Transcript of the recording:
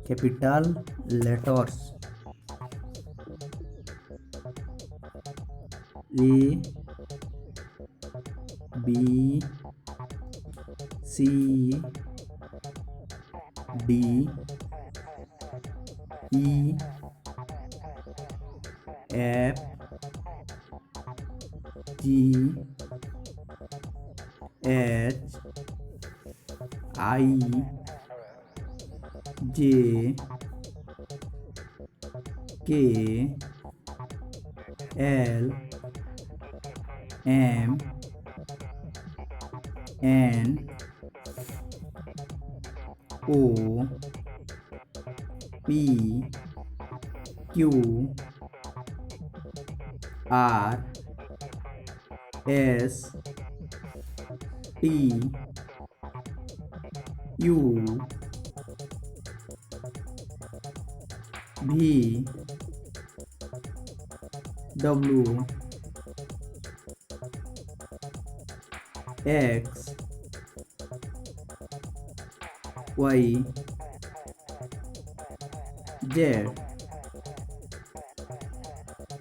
capital letters A, B, C, D, E, F, G, H, I, J, K, L, M, N, O, P, Q, R, S, T, U, V, W, X, Y, Z.